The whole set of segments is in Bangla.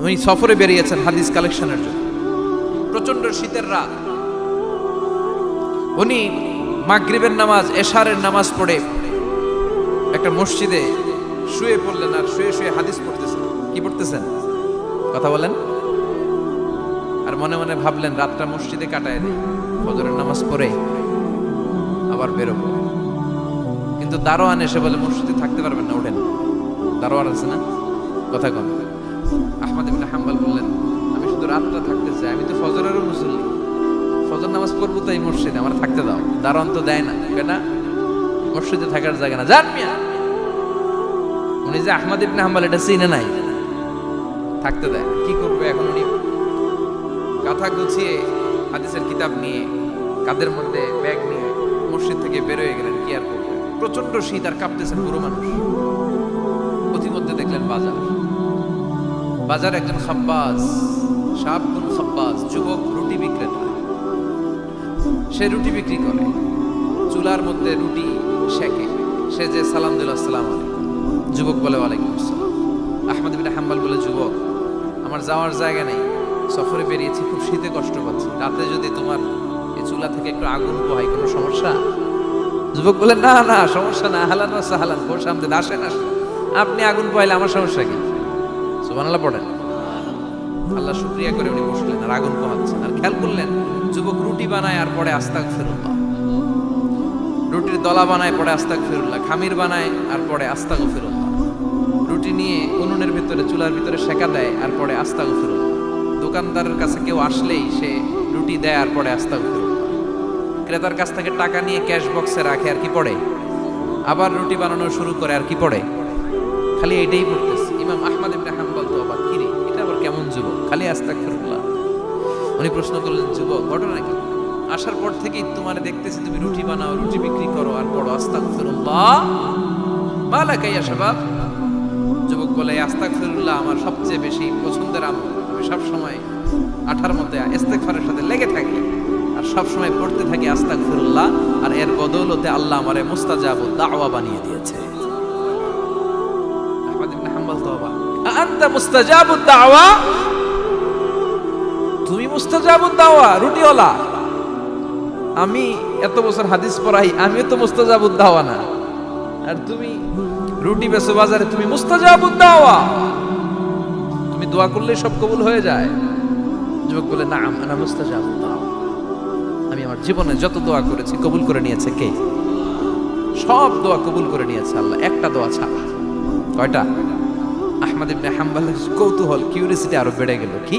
উনি সফরে বেরিয়েছেন হাদিস কালেকশনের জন্য। প্রচন্ড শীতের রাত, উনি মাগরিবের নামাজ এশারের নামাজ পড়ে একটা মসজিদে শুয়ে পড়লেন, আর শুয়ে শুয়ে হাদিস পড়তেছেন। কি পড়তেছেন? কথা বলেন। আর মনে মনে ভাবলেন রাতটা মসজিদে কাটায় দেই, ফজরের নামাজ পড়ে আবার বেরোবো। কিন্তু দারোয়ান এসে বলে মসজিদে থাকতে পারবেন না, ওঠেন। দারোয়ান আছে না, কথা কম। আহমদ ইবনে হাম্বল বললেন আমি শুধু রাতটা থাকতে চাই, আমি তো ফজরেরও মুসল্লি, ফজর নামাজ পড়বো তো এই মসজিদে, আমার থাকতে দাও। দারোয়ান তো দেয় না, কেনা মসজিদে থাকার জায়গা না, যান মিয়া। উনি যে আহমদ ইবনে হাম্বল এটা চিনে নাই, থাকতে দেয়। কি করবে এখন? উনি কাঁথা গুছিয়ে হাদিসের কিতাব নিয়ে কাঁধের মধ্যে ব্যাগ নিয়ে মসজিদ থেকে বেরোয় গেলেন। কি আর করবে, প্রচন্ড শীত, আর কাঁপতেছেন পুরো মানুষ। পথিমধ্যে দেখলেন বাজার, বাজার একজন খাব্বাজ, শাবুন খাব্বাজ, যুবক রুটি বিক্রেতা। সে রুটি বিক্রি করে, চুলার মধ্যে রুটি সেকে। সে যে সালাম দিল আসসালাম আলাইকুম, যুবক বলে ওয়ালাইকুম আসসালাম। আহমদ ইবনে হাম্বল বলে যুবক আমার যাওয়ার জায়গা নেই, সফরে বেরিয়েছি, খুব শীতে কষ্ট পাচ্ছি, রাতে যদি তোমার এই চুলা থেকে একটু আগুন পোহাই কোনো সমস্যা? যুবক বলে না না সমস্যা না, হালান সাহালান, বসে আমদের আসেন আসেন, আপনি আগুন পোহাইলে আমার সমস্যা কি? সুবহানাল্লাহ পড়েন। আল্লাহ শুকরিয়া করে উনি বসলেন আর আগুন পোহাচ্ছেন। আর খেয়াল করলেন যুবক রুটি বানায় আর পরে আস্তাগফিরুল্লাহ, রুটির দলা বানায় পরে আস্তাগফিরুল্লাহ, খামির বানায় আর পরে আস্তাগফিরুল্লাহ, রুটি নিয়ে উনুনের ভিতরে চুলার ভিতরে সেকা দেয় আর পরে আস্তাগফিরুল্লাহ, দোকানদারের কাছে কেউ আসলেই সে রুটি দেয় আর পরে আস্তাগফিরুল্লাহ, ক্রেতার কাছ থেকে টাকা নিয়ে ক্যাশ বক্সে রাখে আর কি পড়ে, আবার রুটি বানানো শুরু করে আর কি পড়ে, খালি এটাই পড়তেছে। ইমাম আহমদ ইবনে হাম্বল তো অবাক, কিরে এটা আবার কেমন যুবক, খালি আস্তাগফিরুল্লাহ। উনি প্রশ্ন করলেন যুবক ঘটনা কি? আসার পর থেকেই তোমার দেখতেছি তুমি রুটি বানাও, রুটি বিক্রি করো আর পড়ো আস্তাগফিরুল্লাহ, মালাকা ইয়া শাবাব। যুবক বলে আস্তাগফিরুল্লাহ আমার সবচেয়ে বেশি পছন্দের আমল, আমি সব সময় আঠার মতো ইস্তেগফারের সাথে লেগে থাকি আর সব সময় পড়তে থাকি আস্তাগফিরুল্লাহ, আর এর বদৌলতে আল্লাহ আমারে মুস্তাজাবুদ দাওয়া বানিয়ে দিয়েছে। আহমদ ইবনে হাম্বল তো অবাক, আনতা মুস্তাজাবুদ দাওয়া, তুমি মুস্তাজাবুদ দাওয়া রুটিওয়ালা? আমি এত বছর হাদিস পড়াই, আমিও তো মুস্তাজাবুদ দাওয়া না, আর তুমি রুটি বেচো বাজারে, তুমি মুস্তাজাবুদ দাওয়া, তুমি দোয়া করলে সব কবুল হয়ে যায়? যুবক বলে না আনা মুস্তাজাবুদ দাওয়া, আমি আমার জীবনে যত দোয়া করেছি কবুল করে নিয়েছে কে? সব দোয়া কবুল করে নিয়েছে আল্লাহ, একটা দোয়া ছাড়া। কয়টা? আহমদ ইবনে হাম্বলের কৌতূহল, কিউরিয়াসিটি আরো বেড়ে গেল। কি?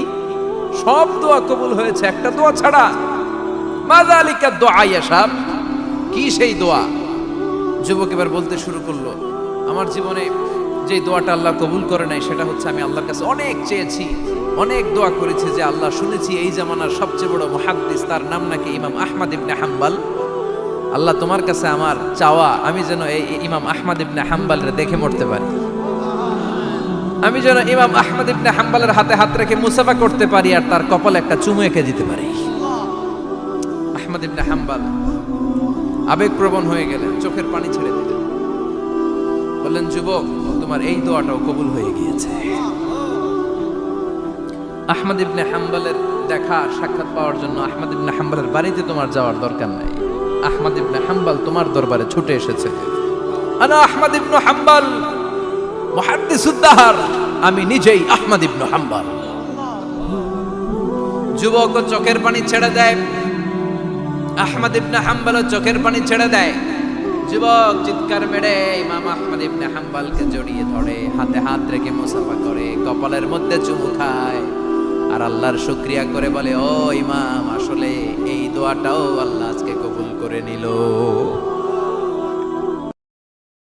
সব দোয়া কবুল হয়েছে একটা দোয়া ছাড়া। মাযালিকা দোয়া ইয়া শাব, কি সেই দোয়া? যুবক এবার বলতে শুরু করলো আমার জীবনে যে দোয়াটা আল্লাহ কবুল করে নাই সেটা হচ্ছে আমি আল্লাহর কাছে অনেক চেয়েছি, অনেক দোয়া করেছি যে আল্লাহ শুনেছি এই জামানার সবচেয়ে বড় মুহাদ্দিস, তার নাম নাকি ইমাম আহমদ ইবনে হাম্বল। আল্লাহ তোমার কাছে আমার চাওয়া আমি যেন এই ইমাম আহমদ ইবনে হাম্বলের দেখে মরতে পারি, আমি যেন ইমাম আহমদ ইবনে হাম্বলের হাতে হাত রেখে মুসাফা করতে পারি আর তার কপালে একটা চুমু এঁকে দিতে পারি। আহমদ ইবনে হাম্বল আবেগপ্রবণ হয়ে গেলেন, চোখের পানি ছেড়ে দিলেন, বললেন যুবক তোমার এই দোয়াটাও কবুল হয়ে গিয়েছে। আহমদ ইবনে হাম্বলের দেখা সাক্ষাৎ পাওয়ার জন্য আহমদ ইবনে হাম্বলের বাড়িতে তোমার যাওয়ার দরকার নাই, আহমদ ইবনে হাম্বল তোমার দরবারে ছুটে এসেছে। আনা আহমদ ইবনে হাম্বল মুহাদ্দিসুদ দাহর, আমি নিজেই আহমদ ইবনে হাম্বল। যুবক চোখের পানি ছেড়ে দেয়, আহমদ ইবনে হাম্বল চোখের পানি ছেড়ে দেয়। যুবক চিৎকার মেরে ইমাম আহমদ ইবনে হাম্বলকে জড়িয়ে ধরে, হাতে হাত রেখে মুসাফা করে, কপালের মধ্যে চুমু খায় আর আল্লাহর শুকরিয়া করে বলে ও ইমাম আসলে এই দোয়াটাও আল্লাহ আজকে কবুল করে নিল।